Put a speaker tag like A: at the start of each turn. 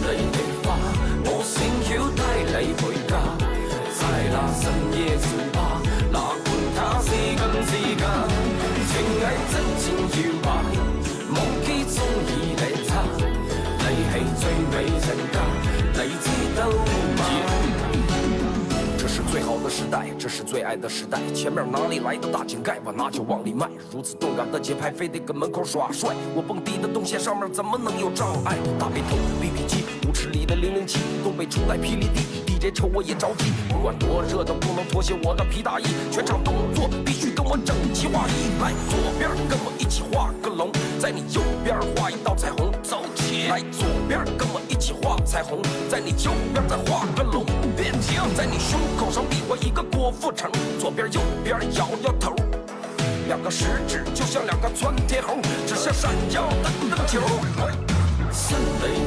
A: 麗的花，我想要帶你回家，在那深夜酒吧，哪管它是金是假，情藝真情搖擺，忘記中意你他，你係最美人家，你知道嗎？這是最好的時代，這是最愛的時代。前面哪裡來的大井蓋，我拿酒往裡邁。如此動感的節拍，非得跟門口耍帥。我蹦迪的動線上面怎麼能有障礙？大背頭 BB 機，5尺裡的007，東北初代霹靂地 DJ 瞅我也着急。不管多熱都不能脫下我的皮大衣，全場動作必須跟我整齊劃一。來左邊跟我一起畫個龍，在你右邊畫一道彩虹，走起來左邊跟我一起畫彩虹，在你右邊再畫個龍，別停，在你胸口上比劃一個郭富城，左邊右邊搖搖頭，兩個食指就像兩個窜天猴，指向閃耀的燈球。森林